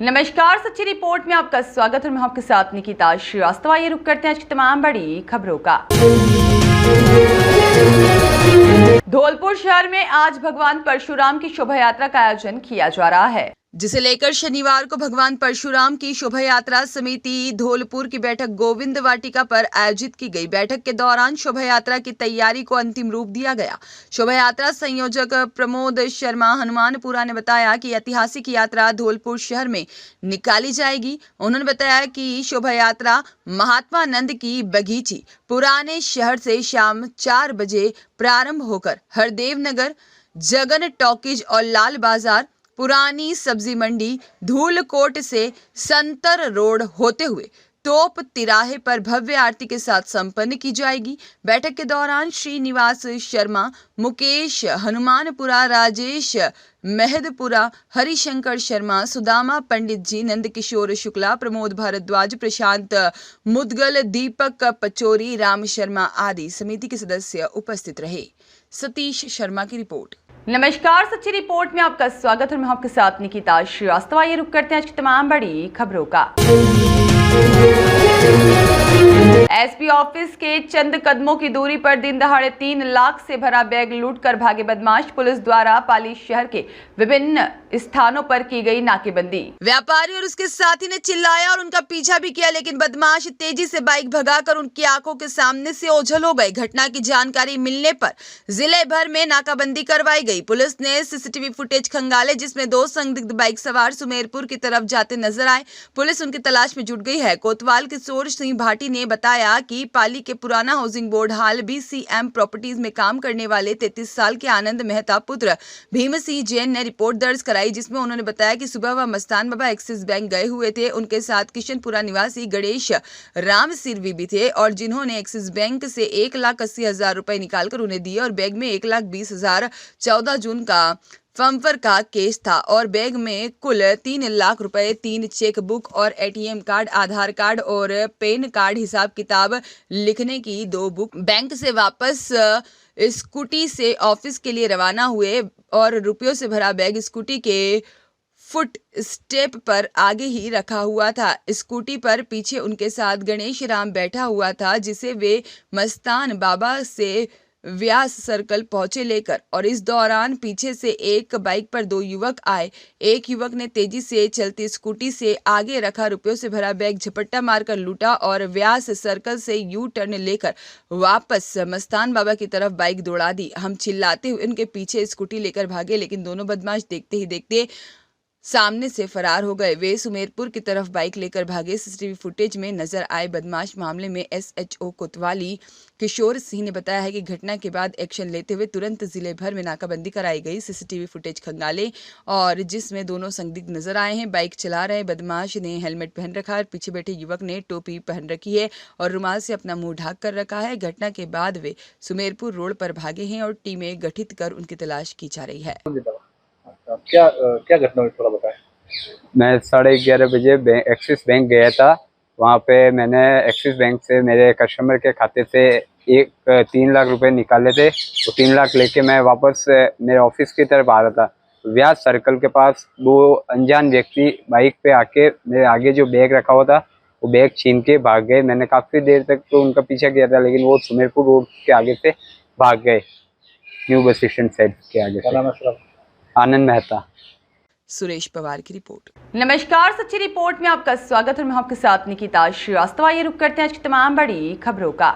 नमस्कार, सच्ची रिपोर्ट में आपका स्वागत है। मैं आपके साथ निकिता श्रीवास्तव। आइए रुक करते हैं आज की तमाम बड़ी खबरों का। धौलपुर शहर में आज भगवान परशुराम की शोभा यात्रा का आयोजन किया जा रहा है, जिसे लेकर शनिवार को भगवान परशुराम की शोभा यात्रा समिति धौलपुर की बैठक गोविंद वाटिका पर आयोजित की गई। बैठक के दौरान शोभा यात्रा की तैयारी को अंतिम रूप दिया गया। शोभा यात्रा संयोजक प्रमोद शर्मा हनुमानपुरा ने बताया कि ऐतिहासिक यात्रा धौलपुर शहर में निकाली जाएगी। उन्होंने बताया कि शोभा यात्रा महात्मा नंद की बगीची पुराने शहर से शाम 4 बजे प्रारंभ होकर हरदेव नगर, जगन टॉकीज और लाल बाजार, पुरानी सब्जी मंडी, धूलकोट से संतर रोड होते हुए तोप तिराहे पर भव्य आरती के साथ संपन्न की जाएगी। बैठक के दौरान श्रीनिवास शर्मा, मुकेश हनुमानपुरा, राजेश मेहदपुरा, हरिशंकर शर्मा, सुदामा पंडित जी, नंदकिशोर शुक्ला, प्रमोद भारद्वाज, प्रशांत मुदगल, दीपक पचोरी, राम शर्मा आदि समिति के सदस्य उपस्थित रहे। सतीश शर्मा की रिपोर्ट। नमस्कार, सच्ची रिपोर्ट में आपका स्वागत है। मैं आपके साथ निकिता श्रीवास्तव। आइए रुक करते हैं आज की तमाम बड़ी खबरों का। एसपी ऑफिस के चंद कदमों की दूरी पर दिन दहाड़े 3 लाख से भरा बैग लूटकर भागे बदमाश। पुलिस द्वारा पाली शहर के विभिन्न स्थानों पर की गई नाकेबंदी। व्यापारी और उसके साथी ने चिल्लाया और उनका पीछा भी किया, लेकिन बदमाश तेजी से बाइक भगाकर उनकी आंखों के सामने से ओझल हो गए। घटना की जानकारी मिलने पर जिले भर में नाकाबंदी करवाई गई। पुलिस ने सीसीटीवी फुटेज खंगाले, जिसमें 2 संदिग्ध बाइक सवार सुमेरपुर की तरफ जाते नजर आए। पुलिस उनकी तलाश में जुट गई है। कोतवाल किशोर सिंह भाटी ने बताया कि पाली के पुराना हाउसिंग बोर्ड हाल BCM प्रॉपर्टीज में काम करने वाले 33 साल के आनंद मेहता पुत्र भीम सिंह जैन ने रिपोर्ट दर्ज कराई, जिसमें उन्होंने बताया कि सुबह वह मस्तान बाबा एक्सिस बैंक गए हुए थे। उनके साथ किशनपुरा निवासी गणेश राम सिरवी भी थे और जिन्होंने एक्सिस बैंक से 1,80,000 रुपए निकालकर उन्हें दिए और बैग में 1,20,000 14 जून का फम्फर का केस था और बैग में कुल 3 लाख रुपए, 3 चेक बुक और ATM कार्ड, आधार कार्ड और पैन कार्ड, हिसाब किताब लिखने की 2 बुक। बैंक से वापस स्कूटी से ऑफिस के लिए रवाना हुए और रुपयों से भरा बैग स्कूटी के फुट स्टेप पर आगे ही रखा हुआ था। स्कूटी पर पीछे उनके साथ गणेश राम बैठा हुआ था, जिसे वे मस्तान बाबा से व्यास सर्कल पहुंचे लेकर, और इस दौरान पीछे से एक बाइक पर 2 युवक आए। एक युवक ने तेजी से चलती स्कूटी से आगे रखा रुपयों से भरा बैग झपट्टा मारकर लूटा और व्यास सर्कल से यू टर्न लेकर वापस मस्तान बाबा की तरफ बाइक दौड़ा दी। हम चिल्लाते हुए उनके पीछे स्कूटी लेकर भागे, लेकिन दोनों बदमाश देखते ही देखते सामने से फरार हो गए। वे सुमेरपुर की तरफ बाइक लेकर भागे। सीसीटीवी फुटेज में नजर आए बदमाश मामले में SHO कोतवाली किशोर सिंह ने बताया है कि घटना के बाद एक्शन लेते हुए तुरंत जिले भर में नाकाबंदी कराई गई। सीसीटीवी फुटेज खंगाले और जिसमें दोनों संदिग्ध नजर आए हैं। बाइक चला रहे बदमाश ने हेलमेट पहन रखा है, पीछे बैठे युवक ने टोपी पहन रखी है और रुमाल से अपना मुंह ढक कर रखा है। घटना के बाद वे सुमेरपुर रोड पर भागे हैं और टीमें गठित कर उनकी तलाश की जा रही है। क्या क्या घटना हुई, थोड़ा बताएं। मैं 11:30 बजे एक्सिस बैंक गया था। वहाँ पे मैंने एक्सिस बैंक से मेरे कस्टमर के खाते से 3 लाख रुपए निकाले थे। वो 3 लाख लेके मैं वापस मेरे ऑफिस की तरफ आ रहा था। व्यास सर्कल के पास 2 अनजान व्यक्ति बाइक पे आके मेरे आगे जो बैग रखा हुआ था वो बैग छीन के भाग गए। मैंने काफ़ी देर तक तो उनका पीछा किया था, लेकिन वो सुमेरपुर रोड के आगे से भाग गए, न्यू बस स्टैंड साइड के आगे से। आनंद मेहता। सुरेश पवार की रिपोर्ट। नमस्कार, सच्ची रिपोर्ट में आपका स्वागत है। मैं आपके साथ निकिता श्रीवास्तव। आइए रुक करते हैं आज की तमाम बड़ी खबरों का।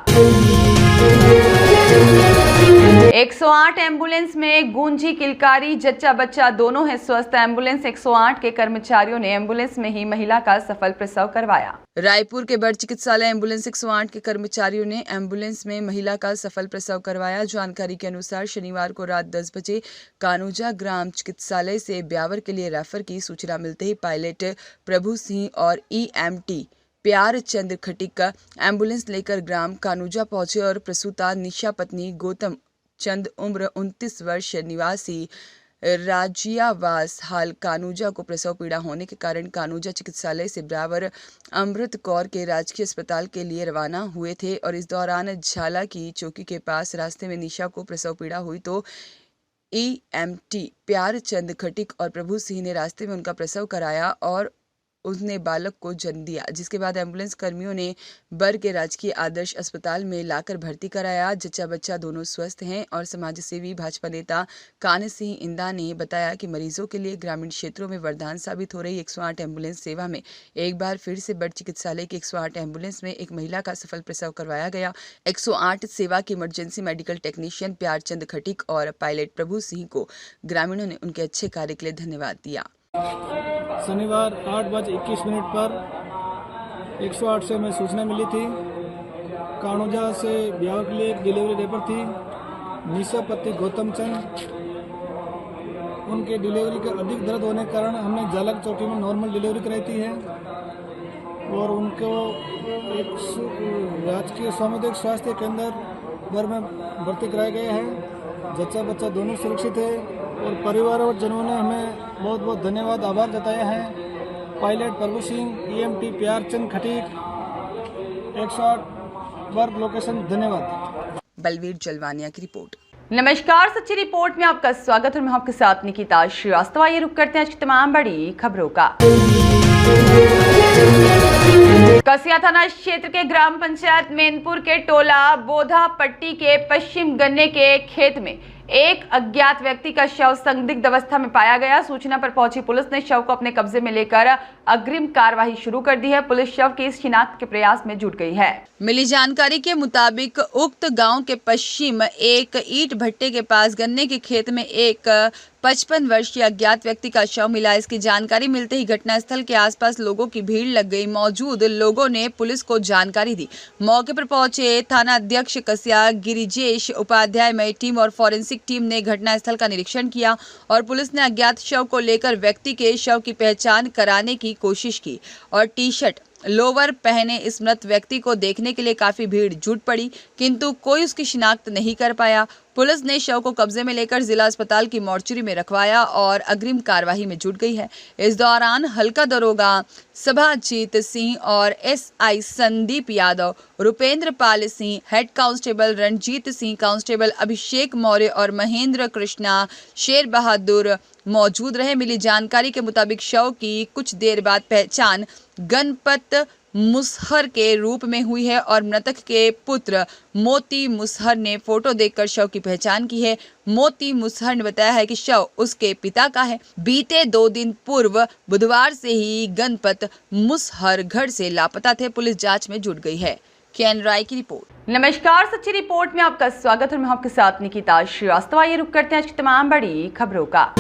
108 एम्बुलेंस में गूंजी किलकारी, जच्चा बच्चा दोनों है स्वस्थ। एम्बुलेंस 108 के कर्मचारियों ने एम्बुलेंस में ही महिला का सफल प्रसव करवाया। रायपुर के बड़ चिकित्सालय एम्बुलेंस 108 के कर्मचारियों ने एम्बुलेंस में महिला का सफल प्रसव करवाया। जानकारी के अनुसार शनिवार को रात 10 बजे कानूजा ग्राम चिकित्सालय से ब्यावर के लिए रेफर की सूचना मिलते ही पायलट प्रभु सिंह और EMT प्यार चंद खटिक एम्बुलेंस लेकर ग्राम कानूजा पहुंचे और प्रसूता निशा पत्नी गौतम चंद उम्र 29 वर्ष निवासी राजियावास हाल कानूजा को प्रसव पीड़ा होने के कारण कानूजा चिकित्सालय से ब्रावर अमृत कौर के राजकीय अस्पताल के लिए रवाना हुए थे और इस दौरान झाला की चौकी के पास रास्ते में निशा को प्रसव पीड़ा हुई तो EMT प्यारचंद खटीक और प्रभु सिंह ने रास्ते में उनका प्रसव कराया और उसने बालक को जन्म दिया, जिसके बाद एम्बुलेंस कर्मियों ने बर्ग के राजकीय आदर्श अस्पताल में लाकर भर्ती कराया। जच्चा बच्चा दोनों स्वस्थ हैं और समाज सेवी भाजपा नेता कान्ह सिंह इंदा ने बताया कि मरीजों के लिए ग्रामीण क्षेत्रों में वरदान साबित हो रही 108 एम्बुलेंस सेवा में एक बार फिर से बड़ चिकित्सालय की 108 एम्बुलेंस में एक महिला का सफल प्रसव करवाया गया। 108 सेवा के emergency medical technician Pyarchand Khatik और पायलट प्रभु सिंह को ग्रामीणों ने उनके अच्छे कार्य के लिए धन्यवाद दिया। शनिवार 8:21 पर 108 से हमें सूचना मिली थी। कानोजा से ब्याह के लिए एक डिलीवरी लेबर थी, निशा पति गौतम चंद। उनके डिलीवरी के अधिक दर्द होने के कारण हमने जालक चौकी में नॉर्मल डिलीवरी कराई थी है और उनको एक राजकीय सामुदायिक स्वास्थ्य केंद्र में भर्ती कराया गया है। जच्चा बच्चा दोनों सुरक्षित है और परिवार और जनों ने हमें बहुत बहुत धन्यवाद आभार जताया है। पायलट प्रभु सिंह, EMT प्यारचंद खटीक, 108 वर्ग लोकेशन। धन्यवाद। बलवीर जलवानिया की रिपोर्ट। नमस्कार, सच्ची रिपोर्ट में आपका स्वागत है। मैं आपके साथ निकिता श्रीवास्तव। ये रुक करते हैं आज की तमाम बड़ी खबरों का। कसिया थाना क्षेत्र के ग्राम पंचायत मेनपुर के टोला बोधा पट्टी के पश्चिम गन्ने के खेत में एक अज्ञात व्यक्ति का शव संदिग्ध अवस्था में पाया गया। सूचना पर पहुंची पुलिस ने शव को अपने कब्जे में लेकर अग्रिम कार्यवाही शुरू कर दी है। पुलिस शव की शिनाख्त के प्रयास में जुट गई है। मिली जानकारी के मुताबिक उक्त गांव के पश्चिम एक ईंट भट्टे के पास गन्ने के खेत में एक 55 वर्षीय अज्ञात व्यक्ति का शव मिला। इसकी जानकारी मिलते ही घटनास्थल के आसपास लोगों की भीड़ लग गई। मौजूद लोगों ने पुलिस को जानकारी दी। मौके पर पहुंचे थाना अध्यक्ष कसिया गिरिजेश उपाध्याय मई टीम और फॉरेंसिक टीम ने घटनास्थल का निरीक्षण किया और पुलिस ने अज्ञात शव को लेकर व्यक्ति के शव की पहचान कराने की कोशिश की और टी-शर्ट लोवर पहने इस मृत व्यक्ति को देखने के लिए काफी भीड़ जुट पड़ी, किंतु कोई उसकी शिनाख्त नहीं कर पाया। पुलिस ने शव को कब्जे में लेकर जिला अस्पताल की मोर्चरी में रखवाया और अग्रिम कार्यवाही में जुट गई है। इस दौरान हल्का दरोगा सभाजीत सिंह और SI Sandeep Yadav, Rupendra Pal Singh, head constable Ranjit Singh, constable Abhishek Maurya और महेंद्र कृष्णा शेर बहादुर मौजूद रहे। मिली जानकारी के मुताबिक शव की कुछ देर बाद पहचान गणपत मुसहर के रूप में हुई है और मृतक के पुत्र मोती मुसहर ने फोटो देखकर शव की पहचान की है। मोती मुसहर ने बताया है कि शव उसके पिता का है। बीते 2 दिन पूर्व बुधवार से ही गणपत मुसहर घर से लापता थे। पुलिस जांच में जुट गई है। केएन राय की रिपोर्ट। नमस्कार, सच्ची रिपोर्ट में आपका स्वागत है। मैं आपके साथ निकिता श्रीवास्तव। ये रुक करते हैं आज की तमाम बड़ी खबरों का।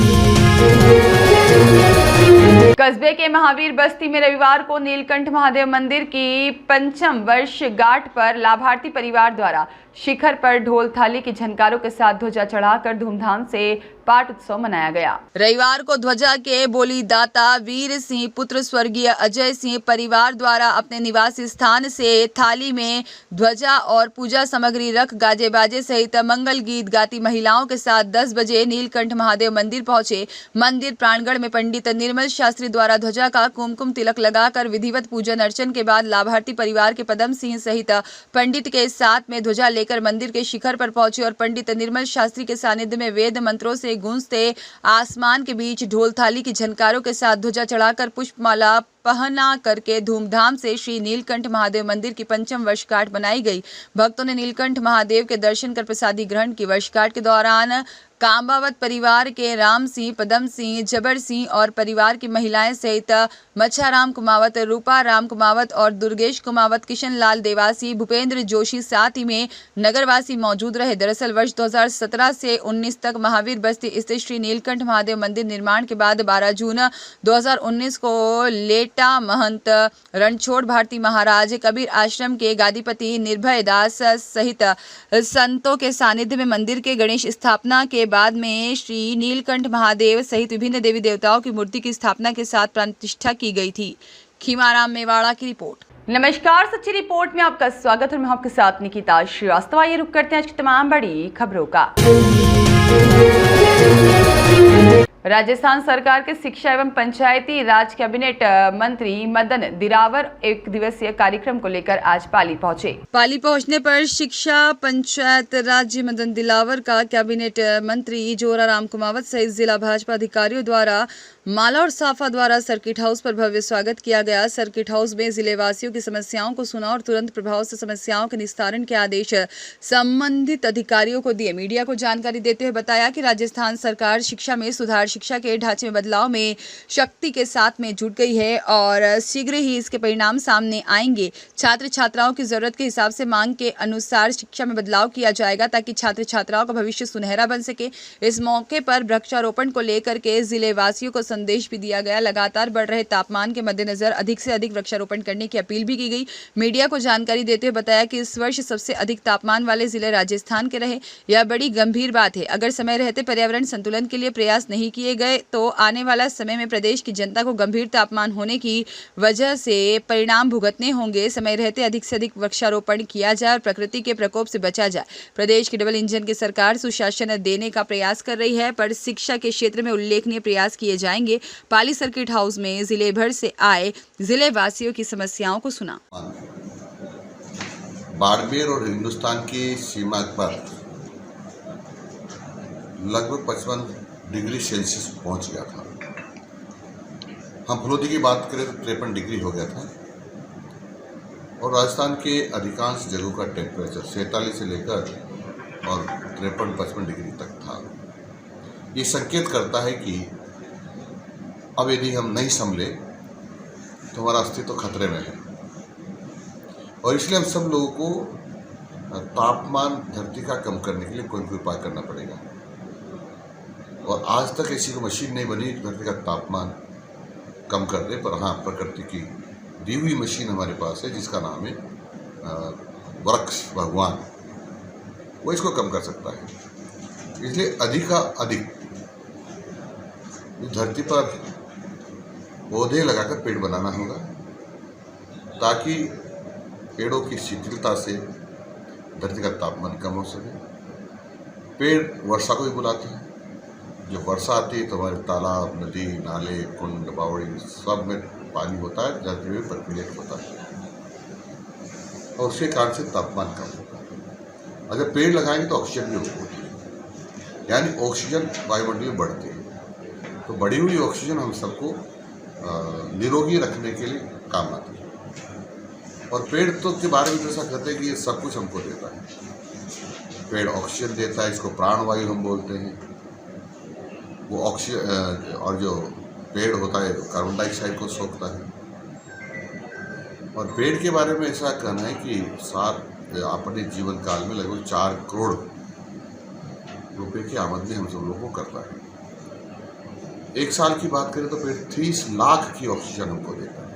कस्बे के महावीर बस्ती में रविवार को नीलकंठ महादेव मंदिर की 5वीं वर्षगांठ पर लाभार्थी परिवार द्वारा शिखर पर ढोल थाली की झनकारों के साथ ध्वजा चढ़ाकर धूमधाम से पाठ उत्सव मनाया गया। रविवार को ध्वजा के बोलीदाता वीर सिंह पुत्र स्वर्गीय अजय सिंह परिवार द्वारा अपने निवास स्थान से थाली में ध्वजा और पूजा सामग्री रख गाजे बाजे सहित मंगल गीत गाती महिलाओं के साथ 10 बजे नीलकंठ महादेव मंदिर पहुंचे। मंदिर प्रांगण में पंडित निर्मल शास्त्री द्वारा ध्वजा का कुमकुम तिलक लगाकर विधिवत पूजन अर्चन के बाद लाभार्थी परिवार के पदम सिंह सहित पंडित के साथ में ध्वजा लेकर मंदिर के शिखर पर पहुंचे और पंडित निर्मल शास्त्री के सानिध्य में वेद मंत्रों से गूंजते आसमान के बीच ढोल थाली की झनकारों के साथ ध्वजा चढ़ाकर पुष्पमाला पहना करके धूमधाम से श्री नीलकंठ महादेव मंदिर की 5वीं वर्षगांठ बनाई गई। भक्तों ने नीलकंठ महादेव के दर्शन कर प्रसादी ग्रहण की। वर्षगांठ के दौरान कांबावत परिवार के राम सिंह, पदम सिंह, जबर सिंह और परिवार की महिलाएं सहित मच्छाराम कुमावत, रूपा राम कुमावत और दुर्गेश कुमावत, किशन लाल देवासी, भूपेंद्र जोशी साथ ही में नगरवासी मौजूद रहे। दरअसल वर्ष 2017 से 19 तक महावीर बस्ती स्थित श्री नीलकंठ महादेव मंदिर निर्माण के बाद 12 जून 2019 को लेटा महंत रणछोड़ भारती महाराज कबीर आश्रम के गादीपति निर्भय दास सहित संतों के सानिध्य में मंदिर के गणेश स्थापना के बाद में श्री नीलकंठ महादेव सहित विभिन्न देवी देवताओं की मूर्ति की स्थापना के साथ प्राण प्रतिष्ठा की गई थी। खीमाराम मेवाड़ा की रिपोर्ट। नमस्कार, सच्ची रिपोर्ट में आपका स्वागत है। मैं आपके साथ निकिता श्रीवास्तव। ये रुक करते हैं आज की तमाम बड़ी खबरों का। राजस्थान सरकार के शिक्षा एवं पंचायती राज कैबिनेट मंत्री मदन दिरावर एक दिवसीय कार्यक्रम को लेकर आज पाली पहुंचे। पाली पहुंचने पर शिक्षा पंचायत राज्य मदन दिलावर का कैबिनेट मंत्री जोराराम कुमावत सहित जिला भाजपा अधिकारियों द्वारा माला और साफा द्वारा सर्किट हाउस पर भव्य स्वागत किया गया। सर्किट हाउस में जिले वासियों की समस्याओं को सुना और तुरंत प्रभाव से समस्याओं के निस्तारण के आदेश संबंधित अधिकारियों को दिए। मीडिया को जानकारी देते हुए बताया कि राजस्थान सरकार शिक्षा में सुधार, शिक्षा के ढांचे में बदलाव में शक्ति के साथ में जुट गई है और शीघ्र ही इसके परिणाम सामने आएंगे। छात्र छात्राओं की जरूरत के हिसाब से मांग के अनुसार शिक्षा में बदलाव किया जाएगा ताकि छात्र छात्राओं का भविष्य सुनहरा बन सके। इस मौके पर वृक्षारोपण को लेकर के जिले वासियों को संदेश भी दिया गया। लगातार बढ़ रहे तापमान के मद्देनजर अधिक से अधिक वृक्षारोपण करने की अपील भी की गई। मीडिया को जानकारी देते हुए बताया कि इस वर्ष सबसे अधिक तापमान वाले जिले राजस्थान के रहे। यह बड़ी गंभीर बात है। अगर समय रहते पर्यावरण संतुलन के लिए प्रयास नहीं किए गए तो आने वाला समय में प्रदेश की जनता को गंभीर तापमान होने की वजह से परिणाम भुगतने होंगे। समय रहते अधिक से अधिक वृक्षारोपण किया जाए और प्रकृति के प्रकोप से बचा जाए। प्रदेश की डबल इंजन की सरकार सुशासन देने का प्रयास कर रही है, पर शिक्षा के क्षेत्र में उल्लेखनीय प्रयास किए जाएंगे। पाली सर्किट हाउस में जिले भर से आए जिले वासियों की समस्याओं को सुना। बाड़मेर और हिंदुस्तान की सीमा पर लगभग 55 डिग्री सेल्सियस पहुंच गया था। हम फलोदी की बात करें तो 53 डिग्री हो गया था और राजस्थान के अधिकांश जगहों का टेम्परेचर 47 से लेकर और 53-55 डिग्री तक था। ये संकेत करता है कि अब यदि हम नहीं संभले तो हमारा अस्तित्व खतरे में है और इसलिए हम सब लोगों को तापमान धरती का कम करने के लिए कोई ना कोई उपाय करना पड़ेगा। और आज तक ऐसी कोई मशीन नहीं बनी धरती का तापमान कम कर दे, पर हाँ, प्रकृति की दी हुई मशीन हमारे पास है जिसका नाम है वृक्ष भगवान, वो इसको कम कर सकता है। इसलिए अधिक का अधिक धरती पर पौधे लगाकर पेड़ बनाना होगा ताकि पेड़ों की शिथिलता से धरती का तापमान कम हो सके। पेड़ वर्षा को भी बुलाते हैं। जब वर्षा आती है तो हमारे तालाब, नदी, नाले, कुंड, बावड़ी सब में पानी होता है, धरती में परकुलेट होता है और उसके कारण से तापमान कम होता है। अगर पेड़ लगाएंगे तो ऑक्सीजन भी होती है, यानी ऑक्सीजन वायुमंडल में बढ़ती है। तो बढ़ी हुई ऑक्सीजन हम सबको निरोगी रखने के लिए काम आती है। और पेड़ तो के बारे में ऐसा कहते हैं कि ये सब कुछ हमको देता है। पेड़ ऑक्सीजन देता है, इसको प्राणवायु हम बोलते हैं। वो ऑक्सीजन और जो पेड़ होता है कार्बन डाइऑक्साइड को सोखता है। और पेड़ के बारे में ऐसा कहना है कि अपने जीवन काल में लगभग 4 करोड़ रुपए की आमदनी हम सब लोगों को करता है। एक साल की बात करें तो पेड़ 30 लाख की ऑक्सीजन हमको देता है।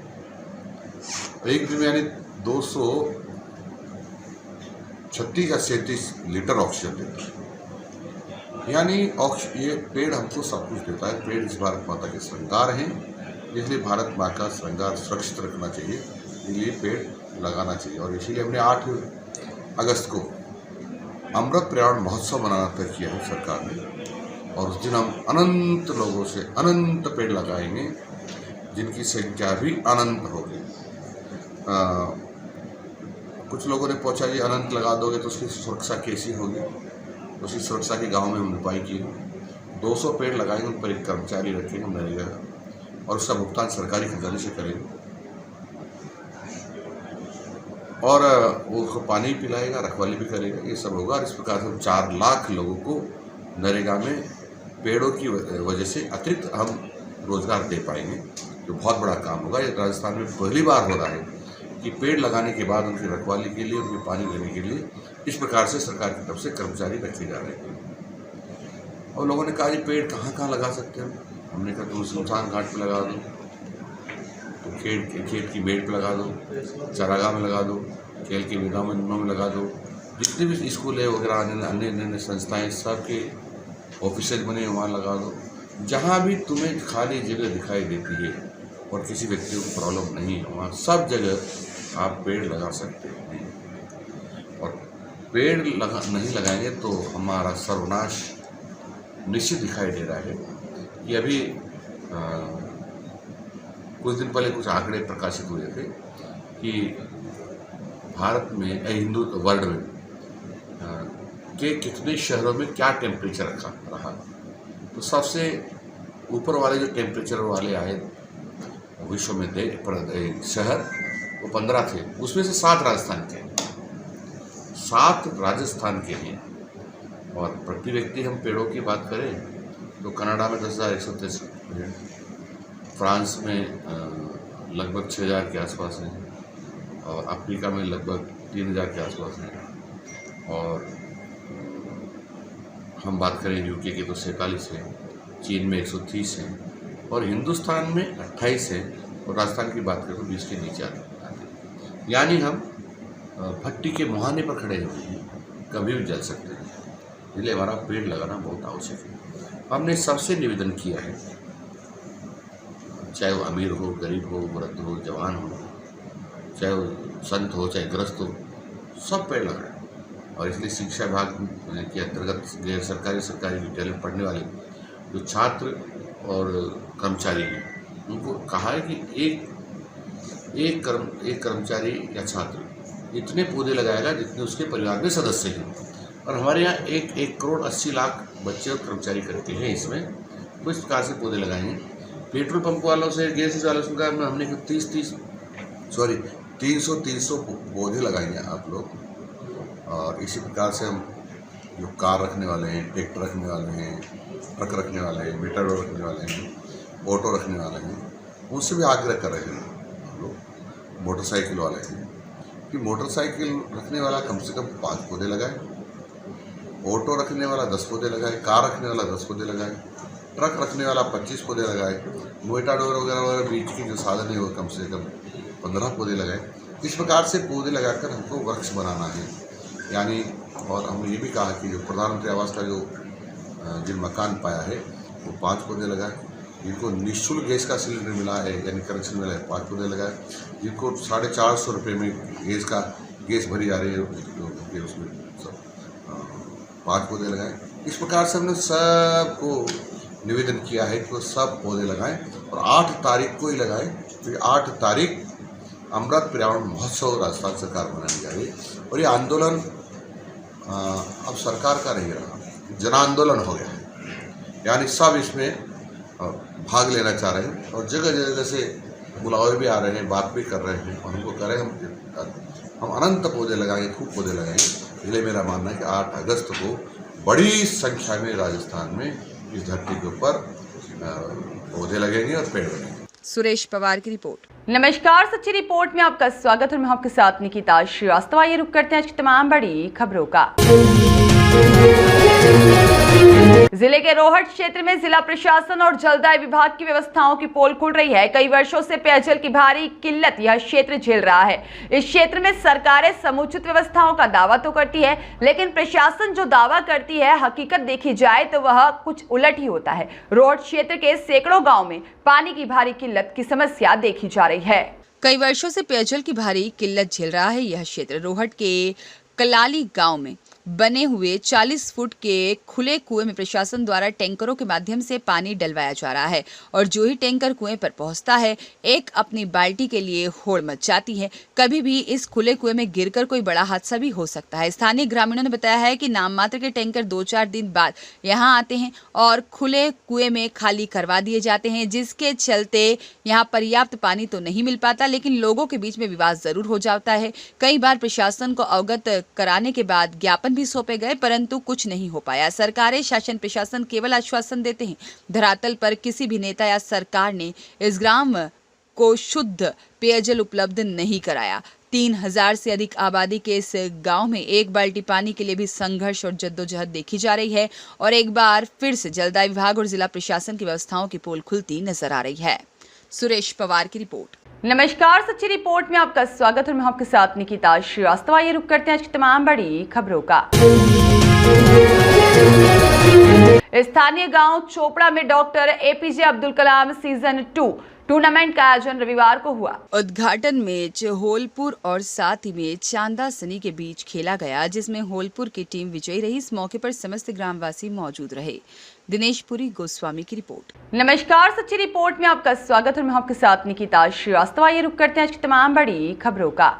एक दिन में यानी 236 या 37 लीटर ऑक्सीजन देता है। यानी ये पेड़ हमको सब कुछ देता है। पेड़ इस भारत माता के श्रृंगार हैं, इसलिए भारत माँ का श्रृंगार सुरक्षित रखना चाहिए, इसलिए पेड़ लगाना चाहिए। और इसीलिए हमने 8 अगस्त को अमृत पर्यावरण महोत्सव मनाना तय किया है सरकार ने। और उस दिन हम अनंत लोगों से अनंत पेड़ लगाएंगे जिनकी संख्या भी अनंत होगी। कुछ लोगों ने पूछा ये अनंत लगा दोगे तो उसकी सुरक्षा कैसी होगी? उसकी सुरक्षा के गांव में हमने उपाय किए। 200 पेड़ लगाएंगे, उन पर एक कर्मचारी रखेंगे हम रहेगा और उसका भुगतान सरकारी खजाने से करेंगे और वो उसको पानी पिलाएगा, रखवाली भी करेगा, ये सब होगा। और इस प्रकार से हम 4 लाख लोगों को नरेगा में पेड़ों की वजह से अतिरिक्त हम रोजगार दे पाएंगे, जो बहुत बड़ा काम होगा। ये राजस्थान में पहली बार हो रहा है कि पेड़ लगाने के बाद उनकी रखवाली के लिए, उनके पानी देने के लिए इस प्रकार से सरकार की तरफ से कर्मचारी रखे जा रहे हैं। और लोगों ने कहा ये पेड़ कहाँ कहाँ लगा सकते हैं? हमने कहा तुम शमशान घाट पर लगा दो, तो खेत की मेड़ पर लगा दो, चारागाह में लगा दो, खेल के मैदानों में लगा दो, जितने भी स्कूल है वगैरह अन्य संस्थाएँ सबके ऑफिसेज बने वहाँ लगा दो। जहाँ भी तुम्हें खाली जगह दिखाई देती है और किसी व्यक्ति को प्रॉब्लम नहीं है, वहाँ सब जगह आप पेड़ लगा सकते हैं। और पेड़ नहीं लगाएंगे तो हमारा सर्वनाश निश्चित दिखाई दे रहा है। कि अभी कुछ दिन पहले कुछ आंकड़े प्रकाशित हुए थे कि भारत में हिंदू वर्ल्ड में के कितने शहरों में क्या टेम्परेचर रहा। तो सबसे ऊपर वाले जो टेम्परेचर वाले आए विश्व में शहर वो 15 थे, उसमें से 7 राजस्थान के, 7 राजस्थान के हैं। और प्रति व्यक्ति हम पेड़ों की बात करें तो कनाडा में 10,133 पेड़, फ्रांस में लगभग 6,000 के आसपास हैं, और अफ्रीका में लगभग 3,000 के आसपास हैं, और हम बात करें यूके की तो 47 है, चीन में 130 हैं, और हिंदुस्तान में 28 हैं, और राजस्थान की बात करें तो 20 के नीचे आते हैं। यानी हम भट्टी के मुहाने पर खड़े हुए हैं, कभी भी जल सकते हैं, इसलिए हमारा पेड़ लगाना बहुत आवश्यक है। हमने सबसे निवेदन किया है, चाहे वो अमीर हो, गरीब हो, वृद्ध हो, जवान हो, चाहे वो संत हो, चाहे ग्रस्त हो, सब पेड़ लगाएं। और इसलिए शिक्षा विभाग के अंतर्गत गैर सरकारी सरकारी विद्यालय में पढ़ने वाले जो छात्र और कर्मचारी हैं, उनको कहा है कि एक कर्मचारी या छात्र इतने पौधे लगाएगा जितने उसके परिवार में सदस्य हैं। और हमारे यहाँ 1 करोड़ 80 लाख बच्चे और कर्मचारी करते हैं इसमें, तो इस प्रकार से पौधे लगाएंगे। पेट्रोल पंप वालों से, गैस वालों से हमने 300 पौधे लगाएंगे आप लोग। और इसी प्रकार से हम जो कार रखने वाले हैं, ट्रैक्टर रखने वाले हैं, ट्रक रखने वाले हैं, मेटाडोर रखने वाले हैं, ऑटो रखने वाले हैं, उनसे भी आग्रह कर रहे हैं हम लोग। मोटरसाइकिल वाले हैं कि मोटरसाइकिल रखने वाला कम से कम 5 पौधे लगाए, ऑटो रखने वाला 10 पौधे लगाए, कार रखने वाला 10 पौधे लगाए, ट्रक रखने वाला 25 पौधे लगाए, मेटाडोर वगैरह बीच की जो साधन है वो कम से कम 15 पौधे लगाए। इस प्रकार से पौधे लगाकर हमको वृक्ष बनाना है। यानी और हमने ये भी कहा कि जो प्रधानमंत्री आवास का जो जिन मकान पाया है वो 5 पौधे लगाए, जिनको निःशुल्क गैस का सिलेंडर मिला है यानी कनेक्शन मिला है 5 पौधे लगाए, जिनको 450 रुपये में गैस भरी जा रही है उसमें सब 5 पौधे लगाए। इस प्रकार से हमने सबको निवेदन किया है कि वो सब पौधे लगाएं और 8 तारीख को ही लगाएं, क्योंकि 8 तारीख अमृत पर्यावरण महोत्सव राजस्थान सरकार मनाने जा रही है। और ये आंदोलन अब सरकार का नहीं रहा, जन आंदोलन हो गया है। यानी सब इसमें भाग लेना चाह रहे हैं और जगह जगह से बुलावे भी आ रहे हैं, बात भी कर रहे हैं और हमको कह रहे हैं हम अनंत पौधे लगाएंगे, खूब पौधे लगाएंगे। इसलिए मेरा मानना है कि 8 अगस्त को बड़ी संख्या में राजस्थान में इस धरती के ऊपर पौधे लगेंगे और पेड़ लगेंगे। सुरेश पवार की रिपोर्ट। नमस्कार, सच्ची रिपोर्ट में आपका स्वागत और मैं आपके साथ निकिता श्रीवास्तव। आइए रुक करते हैं आज की तमाम बड़ी खबरों का। जिले के रोहट क्षेत्र में जिला प्रशासन और जलदाय विभाग की व्यवस्थाओं की पोल खुल रही है। कई वर्षों से पेयजल की भारी किल्लत यह क्षेत्र झेल रहा है। इस क्षेत्र में सरकारें समुचित व्यवस्थाओं का दावा तो करती है, लेकिन प्रशासन जो दावा करती है हकीकत देखी जाए तो वह कुछ उलट ही होता है। रोहट क्षेत्र के सैकड़ों गाँव में पानी की भारी किल्लत की समस्या देखी जा रही है। कई वर्षों से पेयजल की भारी किल्लत झेल रहा है यह क्षेत्र। रोहट के कलाली गांव में बने हुए 40 फुट के खुले कुएं में प्रशासन द्वारा टैंकरों के माध्यम से पानी डलवाया जा रहा है और जो ही टैंकर कुएं पर पहुंचता है एक अपनी बाल्टी के लिए होड़ मच जाती है। कभी भी इस खुले कुएं में गिरकर कोई बड़ा हादसा भी हो सकता है। स्थानीय ग्रामीणों ने बताया है कि नाम मात्र के टैंकर 2-4 दिन बाद यहां आते हैं और खुले कुएं में खाली करवा दिए जाते हैं, जिसके चलते यहाँ पर्याप्त पानी तो नहीं मिल पाता, लेकिन लोगों के बीच में विवाद जरूर हो जाता है। कई बार प्रशासन को अवगत कराने के बाद ज्ञापन भी सौंपे गए, परंतु कुछ नहीं हो पाया। सरकारें, शासन, प्रशासन केवल आश्वासन देते हैं। धरातल पर किसी भी नेता या सरकार ने इस ग्राम को शुद्ध पेयजल उपलब्ध नहीं कराया। 3000 से अधिक आबादी के इस गांव में एक बाल्टी पानी के लिए भी संघर्ष और जद्दोजहद देखी जा रही है और एक बार फिर से जलदाय विभाग और जिला प्रशासन की व्यवस्थाओं की पोल खुलती नजर आ रही है। सुरेश पवार की रिपोर्ट। नमस्कार, सच्ची रिपोर्ट में आपका स्वागत और मैं आपके साथ निकिता श्रीवास्तव। आइए रुक करते हैं आज की तमाम बड़ी खबरों का। स्थानीय गांव चोपड़ा में doctor APJ Abdul Kalam season 2 tournament का आयोजन रविवार को हुआ। उद्घाटन मैच होलपुर और साथ ही में चांदा सनी के बीच खेला गया, जिसमें होलपुर की टीम विजयी रही। इस मौके पर समस्त ग्रामवासी मौजूद रहे। दिनेशपुरी गोस्वामी की रिपोर्ट। नमस्कार, सच्ची रिपोर्ट में आपका स्वागत है। मैं आपके साथ निकिता श्रीवास्तव। ये रुक करते हैं आज की तमाम बड़ी खबरों का।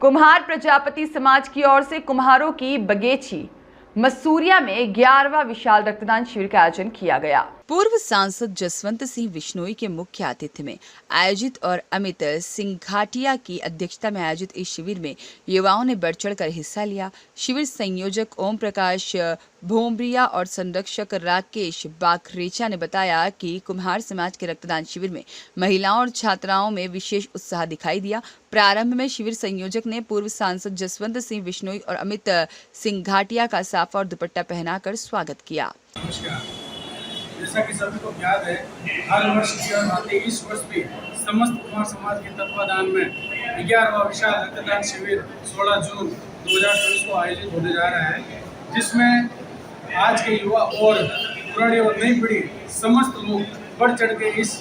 कुम्हार प्रजापति समाज की ओर से कुम्हारों की बगेची मसूरिया में 11वां विशाल रक्तदान शिविर का आयोजन किया गया। पूर्व सांसद जसवंत सिंह बिश्नोई के मुख्य आतिथ्य में आयोजित और अमित सिंह घाटिया की अध्यक्षता में आयोजित इस शिविर में युवाओं ने बढ़ चढ़कर हिस्सा लिया। शिविर संयोजक ओम प्रकाश भोमरिया और संरक्षक राकेश बाखरेचा ने बताया कि कुम्हार समाज के रक्तदान शिविर में महिलाओं और छात्राओं में विशेष उत्साह दिखाई दिया। प्रारंभ में शिविर संयोजक ने पूर्व सांसद जसवंत सिंह बिश्नोई और अमित सिंह घाटिया का साफा और दुपट्टा पहनाकर स्वागत किया। जैसा कि सभी को याद है, हर वर्ष की भांति इस वर्ष भी समस्त कुम्हार समाज के तत्वाधान में 11वां विशाल रक्तदान शिविर 16 जून 2024 को आयोजित होने जा रहा है, जिसमें आज के युवा और पुरानी और नई पीढ़ी समस्त लोग बढ़ चढ़ के इस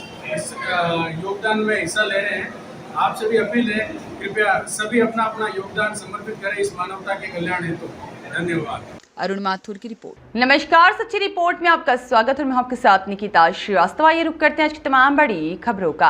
योगदान में हिस्सा ले रहे हैं। आपसे भी अपील है, कृपया सभी अपना अपना योगदान समर्पित करें इस मानवता के कल्याण हेतु। धन्यवाद। अरुण माथुर की रिपोर्ट। नमस्कार, सच्ची रिपोर्ट में आपका स्वागत है। मैं आपके साथ निकिता श्रीवास्तव। ये रुक करते हैं आज की तमाम बड़ी खबरों का।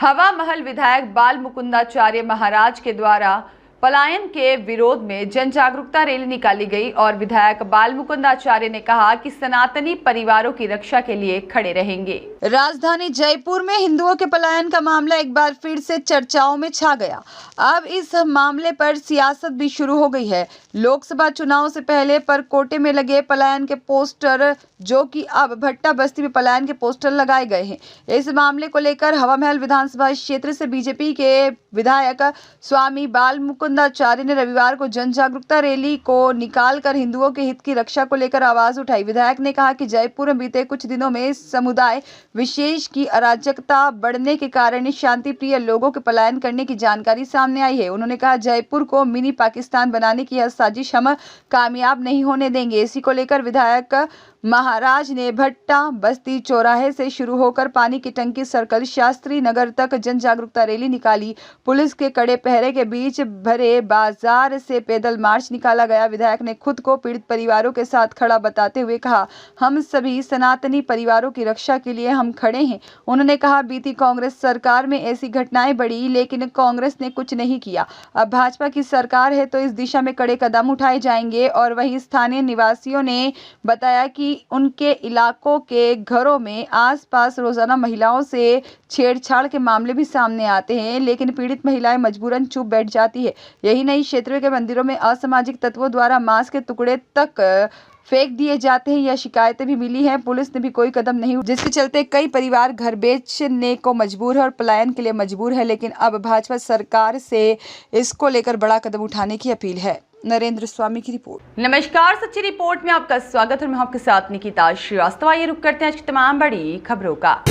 हवा महल विधायक बाल मुकुंदाचार्य महाराज के द्वारा पलायन के विरोध में जन जागरूकता रैली निकाली गई और विधायक बाल मुकुंदाचार्य ने कहा कि सनातनी परिवारों की रक्षा के लिए खड़े रहेंगे। राजधानी जयपुर में हिंदुओं के पलायन का मामला एक बार फिर से चर्चाओं में छा गया। अब इस मामले पर सियासत भी शुरू हो गई है। लोकसभा चुनाव से पहले परकोटे में लगे पलायन के पोस्टर, जो कि अब भट्टा बस्ती में पलायन के पोस्टर लगाए गए हैं। इस मामले को लेकर हवा महल विधानसभा क्षेत्र से बीजेपी के विधायक स्वामी बाल मुकुंदाचार्य ने रविवार को जन जागरूकता रैली को निकालकर हिंदुओं के हित की रक्षा को लेकर आवाज उठाई। विधायक ने कहा कि जयपुर में बीते कुछ दिनों में समुदाय विशेष की अराजकता बढ़ने के कारण शांति प्रिय लोगों के पलायन करने की जानकारी सामने आई है। उन्होंने कहा, जयपुर को मिनी पाकिस्तान बनाने की यह साजिश हम कामयाब नहीं होने देंगे। इसी को लेकर विधायक महाराज ने भट्टा बस्ती चौराहे से शुरू होकर पानी की टंकी सर्कल शास्त्री नगर तक जन जागरूकता रैली निकाली। पुलिस के कड़े पहरे के बीच भरे बाजार से पैदल मार्च निकाला गया। विधायक ने खुद को पीड़ित परिवारों के साथ खड़ा बताते हुए कहा, हम सभी सनातनी परिवारों की रक्षा के लिए हम खड़े हैं। उन्होंने कहा, बीती कांग्रेस सरकार में ऐसी घटनाएं बढ़ी, लेकिन कांग्रेस ने कुछ नहीं किया। अब भाजपा की सरकार है तो इस दिशा में कड़े कदम उठाए जाएंगे। और वहीं स्थानीय निवासियों ने बताया कि उनके इलाकों के घरों में आसपास रोजाना महिलाओं से छेड़छाड़ के मामले भी सामने आते हैं, लेकिन पीड़ित महिलाएं मजबूरन चुप बैठ जाती है। यही नहीं, क्षेत्र के मंदिरों में असामाजिक तत्वों द्वारा मांस के टुकड़े तक फेंक दिए जाते हैं। यह शिकायतें भी मिली हैं। पुलिस ने भी कोई कदम नहीं, जिसके चलते कई परिवार घर बेचने को मजबूर है और पलायन के लिए मजबूर है। लेकिन अब भाजपा सरकार से इसको लेकर बड़ा कदम उठाने की अपील है। नरेंद्र स्वामी की रिपोर्ट। नमस्कार, सच्ची रिपोर्ट में आपका स्वागत है। मैं आपके साथ निकिता श्रीवास्तव। ये रुक करते हैं आज की तमाम बड़ी खबरों का।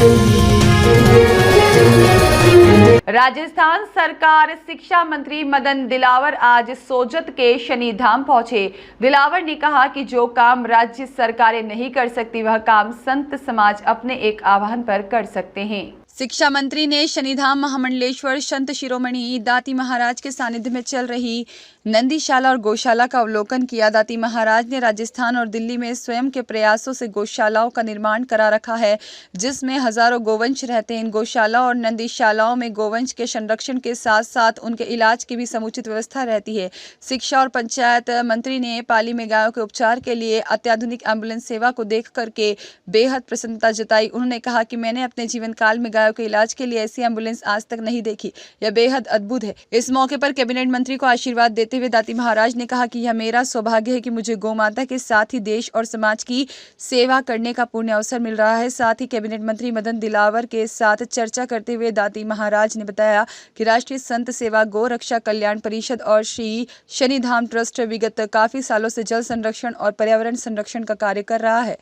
राजस्थान सरकार शिक्षा मंत्री मदन दिलावर आज सोजत के शनिधाम पहुंचे। दिलावर ने कहा कि जो काम राज्य सरकारें नहीं कर सकती, वह काम संत समाज अपने एक आह्वान पर कर सकते हैं। शिक्षा मंत्री ने शनिधाम महामंडलेश्वर संत शिरोमणि दाती महाराज के सानिध्य में चल रही नंदीशाला और गौशाला का अवलोकन किया। दाती महाराज ने राजस्थान और दिल्ली में स्वयं के प्रयासों से गौशालाओं का निर्माण करा रखा है, जिसमें हजारों गोवंश रहते हैं। इन गौशाला और नंदीशालाओं में गोवंश के संरक्षण के साथ साथ उनके इलाज की भी समुचित व्यवस्था रहती है। शिक्षा और पंचायत मंत्री ने पाली में गायों के उपचार के लिए अत्याधुनिक एम्बुलेंस सेवा को देख करके बेहद प्रसन्नता जताई। उन्होंने कहा कि मैंने अपने जीवन काल में गायों के इलाज के लिए ऐसी एम्बुलेंस आज तक नहीं देखी। यह बेहद अद्भुत है। इस मौके पर कैबिनेट मंत्री को आशीर्वाद देते हुए दाती महाराज ने कहा कि यह मेरा सौभाग्य है कि मुझे गौ माता के साथ ही देश और समाज की सेवा करने का पुण्य अवसर मिल रहा है। साथ ही कैबिनेट मंत्री मदन दिलावर के साथ चर्चा करते हुए दाती महाराज ने बताया कि राष्ट्रीय संत सेवा गौ रक्षा कल्याण परिषद और श्री शनिधाम ट्रस्ट विगत काफी सालों से जल संरक्षण और पर्यावरण संरक्षण का कार्य कर रहा है।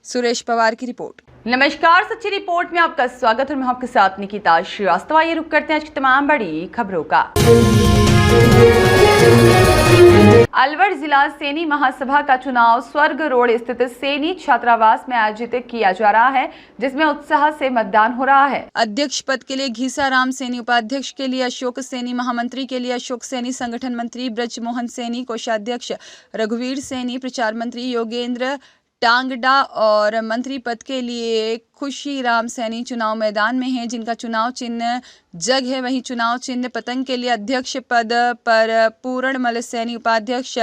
सुरेश पवार की रिपोर्ट। नमस्कार, सच्ची रिपोर्ट में आपका स्वागत है। मैं आपके साथ निकिता श्रीवास्तव। ये रुक करते हैं आज की तमाम बड़ी खबरों का। अलवर जिला सैनी महासभा का चुनाव स्वर्ग रोड स्थित सैनी छात्रावास में आयोजित किया जा रहा है, जिसमें उत्साह से मतदान हो रहा है। अध्यक्ष पद के लिए घीसाराम सैनी, उपाध्यक्ष के लिए अशोक सैनी, महामंत्री के लिए अशोक सैनी, संगठन मंत्री ब्रजमोहन सैनी, कोषाध्यक्ष रघुवीर सैनी, प्रचार मंत्री योगेंद्र टांगडा और मंत्री पद के लिए खुशीराम सैनी चुनाव मैदान में हैं, जिनका चुनाव चिन्ह जग है। वहीं चुनाव चिन्ह पतंग के लिए अध्यक्ष पद पर पूरणमल सैनी, उपाध्यक्ष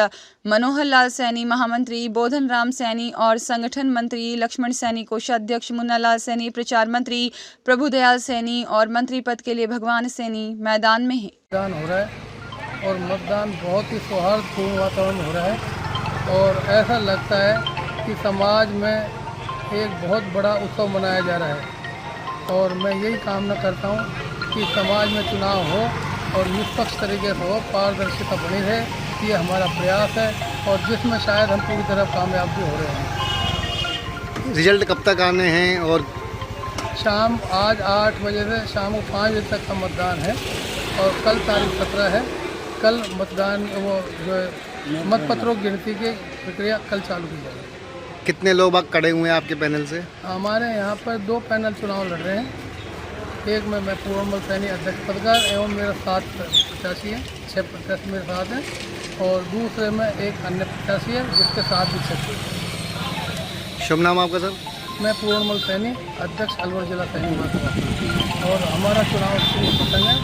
मनोहर लाल सैनी, महामंत्री बोधन राम सैनी और संगठन मंत्री लक्ष्मण सैनी, कोषाध्यक्ष मुन्ना लाल सैनी, प्रचार मंत्री प्रभुदयाल सैनी और मंत्री पद के लिए भगवान सैनी मैदान में है। मतदान हो रहा है और मतदान बहुत ही सौहार्दपूर्ण वातावरण हो रहा है और ऐसा लगता है कि समाज में एक बहुत बड़ा उत्सव मनाया जा रहा है और मैं यही कामना करता हूँ कि समाज में चुनाव हो और निष्पक्ष तरीके से हो, पारदर्शिता बनी रहे। ये हमारा प्रयास है और जिसमें शायद हम पूरी तरह कामयाब भी हो रहे हैं। रिजल्ट कब तक आने हैं? और शाम आज 8 बजे से शाम को 5 बजे तक का मतदान है और कल तारीख 17 है। कल मतदान वो जो मतपत्रों की गिनती की प्रक्रिया कल चालू की जाएगी। कितने लोग बाग खड़े हुए हैं आपके पैनल से? हमारे यहाँ पर 2 पैनल चुनाव लड़ रहे हैं। एक में मैं पूर्णमल सैनी अध्यक्ष पदकार एवं मेरा 7 प्रत्याशी हैं, 6 प्रत्याशी मेरे साथ हैं और दूसरे में एक अन्य प्रत्याशी है जिसके साथ भी 6। शुभ नाम आपका सर? मैं पूर्णमल सैनी अध्यक्ष अलवर जिला सैनी महासभा और हमारा चुनाव शुरू पतंग है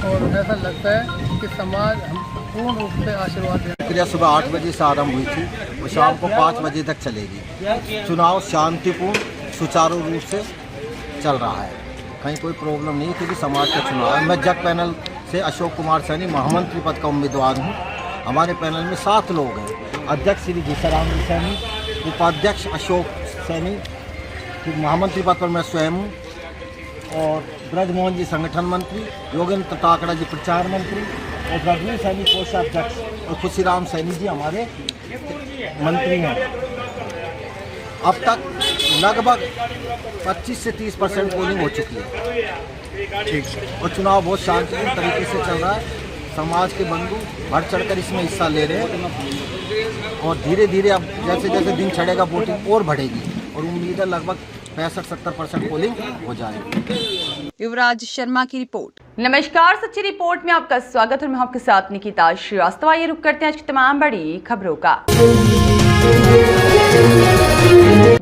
और ऐसा लगता है कि समाज हम पूर्ण रूप से आशीर्वाद दें। प्रक्रिया सुबह 8 बजे से आरंभ हुई थी और शाम को 5 बजे तक चलेगी। चुनाव शांतिपूर्ण सुचारू रूप से चल रहा है, कहीं कोई प्रॉब्लम नहीं क्योंकि समाज का चुनाव है। मैं जग पैनल से अशोक कुमार सैनी महामंत्री पद का उम्मीदवार हूँ। हमारे पैनल में 7 लोग हैं। अध्यक्ष श्री घीसाराम सैनी, उपाध्यक्ष अशोक सैनी, महामंत्री पद पर मैं स्वयं हूँ और ब्रजमोहन जी संगठन मंत्री, योगेंद्र टाकड़ा जी प्रचार मंत्री और रघुवीर सैनी कोषाध्यक्ष और खुशीराम सैनी जी हमारे मंत्री हैं। अब तक लगभग 25 से 30% पोलिंग हो चुकी है। ठीक है। और चुनाव बहुत शांतिपूर्ण तरीके से चल रहा है। समाज के बंधु बढ़ चढ़कर इसमें हिस्सा ले रहे हैं और धीरे धीरे अब जैसे जैसे दिन चढ़ेगा वोटिंग और बढ़ेगी और उम्मीद है लगभग 65-70% पोलिंग हो जाएगी। युवराज शर्मा की रिपोर्ट। नमस्कार, सच्ची रिपोर्ट में आपका स्वागत और मैं आपके साथ निकिता श्रीवास्तव। ये रुक करते हैं आज की तमाम बड़ी खबरों का।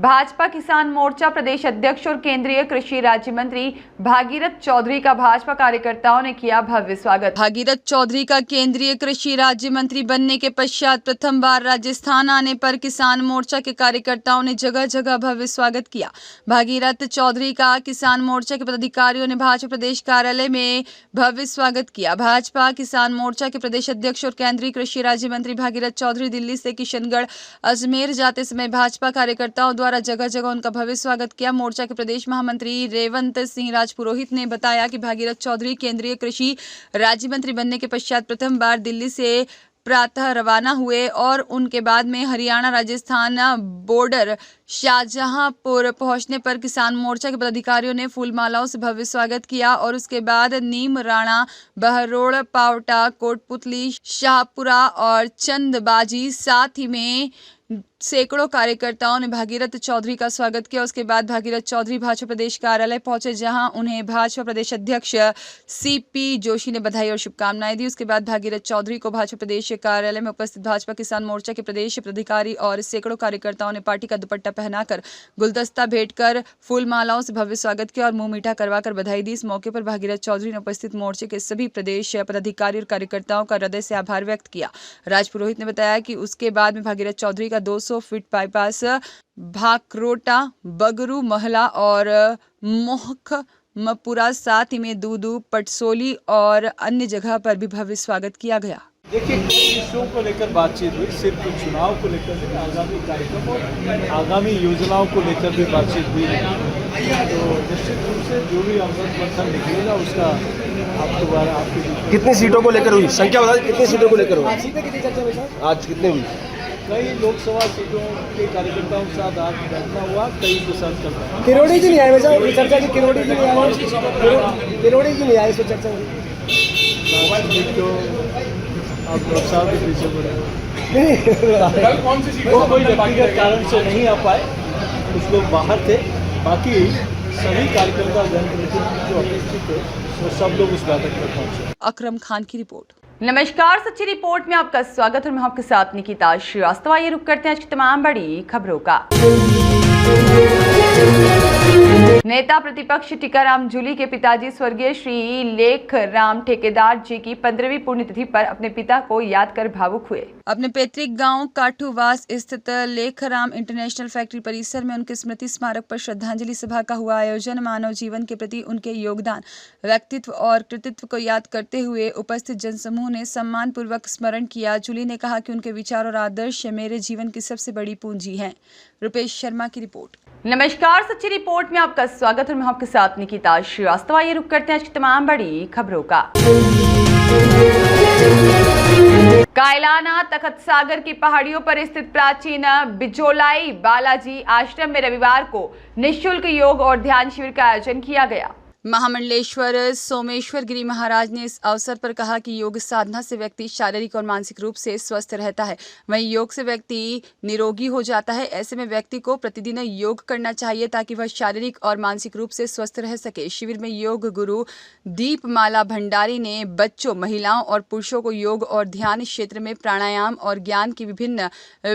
भाजपा किसान मोर्चा प्रदेश अध्यक्ष और केंद्रीय कृषि राज्य मंत्री भागीरथ चौधरी का भाजपा कार्यकर्ताओं ने किया भव्य स्वागत। भागीरथ चौधरी का केंद्रीय कृषि राज्य मंत्री बनने के पश्चात प्रथम बार राजस्थान आने पर किसान मोर्चा के कार्यकर्ताओं ने जगह जगह भव्य स्वागत किया। भागीरथ चौधरी का किसान मोर्चा के पदाधिकारियों ने भाजपा प्रदेश कार्यालय में भव्य स्वागत किया। भाजपा किसान मोर्चा के प्रदेश अध्यक्ष और केंद्रीय कृषि राज्य मंत्री भागीरथ चौधरी दिल्ली से किशनगढ़ अजमेर जाते समय भाजपा कार्यकर्ताओं द्वारा जगह जगह उनका भव्य स्वागत किया। मोर्चा के प्रदेश महामंत्री रेवंत सिंह राजपुरोहित ने बताया कि भागीरथ चौधरी केंद्रीय कृषि राज्य मंत्री बनने के पश्चात प्रथम बार दिल्ली से प्रातः रवाना हुए और उनके बाद में हरियाणा राजस्थान बॉर्डर शाहजहांपुर पहुंचने पर किसान मोर्चा के पदाधिकारियों ने फूल मालाओं से भव्य स्वागत किया और उसके बाद नीम राणा, बहरोड़, पावटा, कोटपुतली, शाहपुरा और चंदबाजी साथ ही में सैकड़ों कार्यकर्ताओं ने भागीरथ चौधरी का स्वागत किया। उसके बाद भागीरथ चौधरी भाजपा प्रदेश कार्यालय पहुंचे, जहां उन्हें भाजपा प्रदेश अध्यक्ष सीपी जोशी ने बधाई और शुभकामनाएं दी। उसके बाद भागीरथ चौधरी को भाजपा प्रदेश कार्यालय में उपस्थित भाजपा किसान मोर्चा के प्रदेश पदाधिकारी और सैकड़ों कार्यकर्ताओं ने पार्टी का दुपट्टा पहनाकर, गुलदस्ता भेंट कर, फूल मालाओं से भव्य स्वागत किया और मुंह मीठा करवाकर बधाई दी। इस मौके पर भागीरथ चौधरी ने उपस्थित मोर्चे के सभी प्रदेश पदाधिकारी और कार्यकर्ताओं का हृदय से आभार व्यक्त किया। राजपुरोहित ने बताया कि उसके बाद में भागीरथ चौधरी का 200 फीट बाईपास भाकरोटा, बगरू महला और मोहकमपुरा साथ ही में दूदू, पटसोली और अन्य जगह पर भी भव्य स्वागत किया गया। देखिए, कई विषयों को लेकर बातचीत हुई, सिर्फ चुनाव को लेकर नहीं, आगामी कार्यक्रम और आगामी योजनाओं को लेकर भी बातचीत हुई है। तो निश्चित रूप से जो भी मंथन निकलेगा उसका आप दोबारा आपके कितनी सीटों को लेकर हुई? संख्या बता, कितनी सीटों को लेकर हुई? आज कितने हुई? कई लोकसभा सीटों के कार्यकर्ताओं के साथ आज बैठना हुआ, कई के साथ चल रहा है। किरोड़ी जी नहीं आए वैसा चर्चा की, किरोड़ी जी नहीं आए, किरोड़ी जी नहीं आए, इसको चर्चा हुई तो अब साहब के पीछे पड़े। कल कौन सी सीट वो कोई व्यक्तिगत कारण से नहीं आ पाए, कुछ लोग बाहर थे। बाकी सभी कार्यकर्ता जनप्रतिनिधि जो अपेक्षित थे वो सब लोग उस बैठक में पहुंचे। अकरम खान की रिपोर्ट। नमस्कार, सच्ची रिपोर्ट में आपका स्वागत और मैं आपके साथ निकिता श्रीवास्तव। आइए रुक करते हैं आज की तमाम बड़ी खबरों का। नेता प्रतिपक्ष टीकाराम जूली के पिताजी स्वर्गीय श्री लेखराम ठेकेदार जी की 15वीं पुण्यतिथि पर अपने पिता को याद कर भावुक हुए। अपने पैतृक गांव काठूवास स्थित लेखराम इंटरनेशनल फैक्ट्री परिसर में उनके स्मृति स्मारक पर श्रद्धांजलि सभा का हुआ आयोजन मानव जीवन के प्रति उनके योगदान, व्यक्तित्व और कृतित्व को याद करते हुए उपस्थित जनसमूह ने सम्मान पूर्वक स्मरण किया। जूली ने कहा कि उनके विचार और आदर्श मेरे जीवन की सबसे बड़ी पूंजी हैं। रुपेश शर्मा की रिपोर्ट। नमस्कार, सच्ची रिपोर्ट में आपका स्वागत और मैं आपके साथ निकिता श्रीवास्तव। आइए रुक करते हैं आज की तमाम बड़ी खबरों का। कायलाना तखत सागर की पहाड़ियों पर स्थित प्राचीन बिजोलाई बालाजी आश्रम में रविवार को निःशुल्क योग और ध्यान शिविर का आयोजन किया गया। महामंडलेश्वर सोमेश्वर गिरी महाराज ने इस अवसर पर कहा कि योग साधना से व्यक्ति शारीरिक और मानसिक रूप से स्वस्थ रहता है। वहीं योग से व्यक्ति निरोगी हो जाता है। ऐसे में व्यक्ति को प्रतिदिन योग करना चाहिए ताकि वह शारीरिक और मानसिक रूप से स्वस्थ रह सके। शिविर में योग गुरु दीपमाला भंडारी ने बच्चों, महिलाओं और पुरुषों को योग और ध्यान क्षेत्र में प्राणायाम और ज्ञान की विभिन्न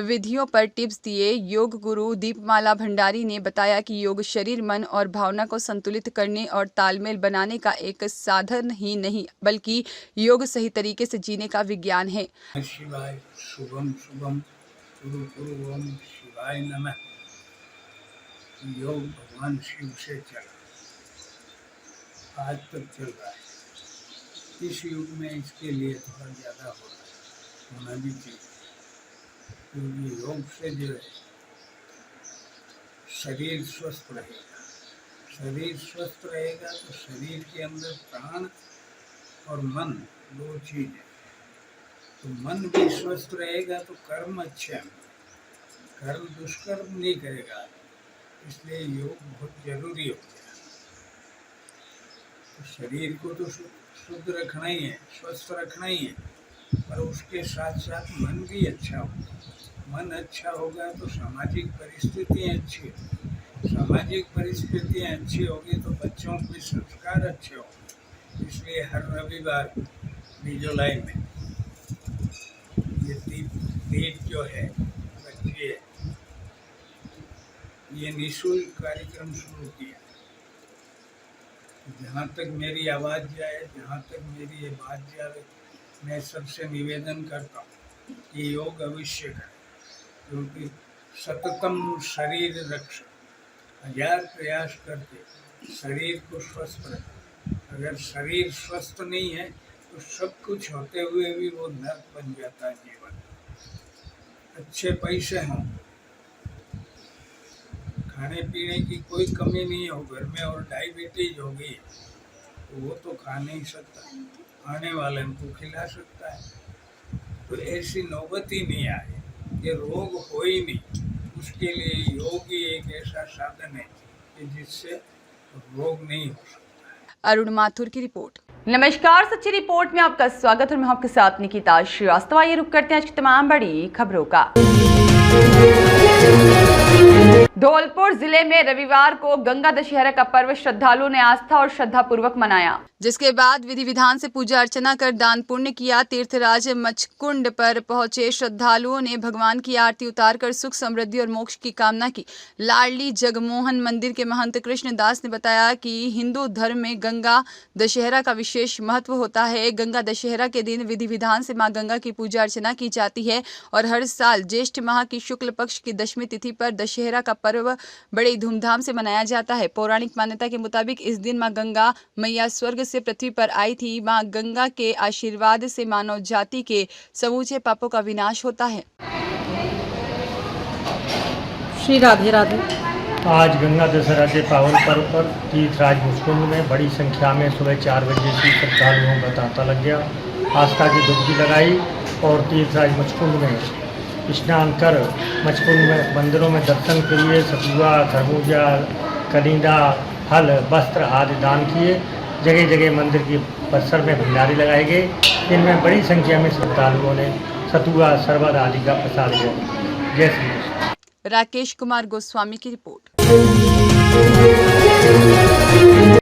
विधियों पर टिप्स दिए। योग गुरु दीपमाला भंडारी ने बताया कि योग शरीर, मन और भावना को संतुलित करने और तालमेल बनाने का एक साधन ही नहीं बल्कि योग सही तरीके से जीने का विज्ञान है। शिवाय शुभम शुभम गुरु गुरु ओम शिवाय नमः। योग भगवान शिव से चला, आज तक चल रहा है। इस युग में इसके लिए थोड़ा ज़्यादा हो रहा है, होना भी चाहिए, क्योंकि योग से जो है शरीर स्वस्थ रहेगा। शरीर स्वस्थ रहेगा तो शरीर के अंदर प्राण और मन दो चीज है। तो मन भी स्वस्थ रहेगा तो कर्म अच्छे होंगे, कर्म दुष्कर्म नहीं करेगा। इसलिए योग बहुत जरूरी हो गया। तो शरीर को तो शुद्ध रखना ही है, स्वस्थ रखना ही है, पर उसके साथ साथ मन भी अच्छा होगा। मन अच्छा होगा तो सामाजिक परिस्थितियाँ अच्छी होंगी। सामाजिक परिस्थितियाँ अच्छी होगी तो बच्चों के संस्कार अच्छे होंगे। इसलिए हर रविवार बिजोलाई में ये दीप जो है बच्चे ये निःशुल्क कार्यक्रम शुरू किया। जहाँ तक मेरी आवाज़ जाए, जहाँ तक मेरी ये बात जाए, मैं सबसे निवेदन करता हूँ कि योग अवश्य करें, क्योंकि सततम शरीर रक्षा, 1000 प्रयास करके शरीर को स्वस्थ रखें। अगर शरीर स्वस्थ नहीं है तो सब कुछ होते हुए भी वो नर्क बन जाता है जीवन। अच्छे पैसे हों, खाने पीने की कोई कमी नहीं हो घर में और डायबिटीज हो गई तो वो तो खा नहीं सकता, आने वाले को खिला सकता है। तो ऐसी नौबत ही नहीं आए, ये रोग हो ही नहीं। उसके लिए योग ही एक ऐसा साधन है कि जिससे रोग नहीं हो सकता। अरुण माथुर की रिपोर्ट। नमस्कार, सच्ची रिपोर्ट में आपका स्वागत और मैं आपके साथ निकिता श्रीवास्तव। आइए रुक करते हैं आज की तमाम बड़ी खबरों का। धौलपुर जिले में रविवार को गंगा दशहरा का पर्व श्रद्धालुओं ने आस्था और श्रद्धा पूर्वक मनाया, जिसके बाद विधि विधान से पूजा अर्चना कर दान पुण्य किया। तीर्थराज मचकुंड पर पहुंचे श्रद्धालुओं ने भगवान की आरती उतारकर सुख समृद्धि और मोक्ष की कामना की। लाडली जगमोहन मंदिर के महंत कृष्णदास ने बताया कि हिंदू धर्म में गंगा दशहरा का विशेष महत्व होता है। गंगा दशहरा के दिन विधि विधान से मां गंगा की पूजा अर्चना की जाती है और हर साल ज्येष्ठ माह की शुक्ल पक्ष की दशमी तिथि पर दशहरा का पर्व बड़े धूमधाम से मनाया जाता है। पौराणिक मान्यता के मुताबिक इस दिन मां गंगा मैया स्वर्ग से पृथ्वी पर आई थी। मां गंगा के आशीर्वाद से मानव जाति के समूचे पापों का विनाश होता है। श्री राधे राधे। आज गंगा दशहरा के पावन पर्व पर तीर्थराज मुचकुंड में बड़ी संख्या में सुबह 4 बजे से श्रद्धालुओं का तांता लग गया। आस्था की डुबकी लगाई और तीर्थराज मुचकुंड में स्नान कर मचकुंड में मंदिरों में दर्शन के लिए सतुआ, खरबूजा, कलिंदा, फल, वस्त्र आदि दान किए। जगह जगह मंदिर की परिसर में भंडारे लगाए गए। इनमें बड़ी संख्या में श्रद्धालुओं ने सतुआ शरबत आदि का प्रसाद किया। जय श्री कृष्ण। राकेश कुमार गोस्वामी की रिपोर्ट।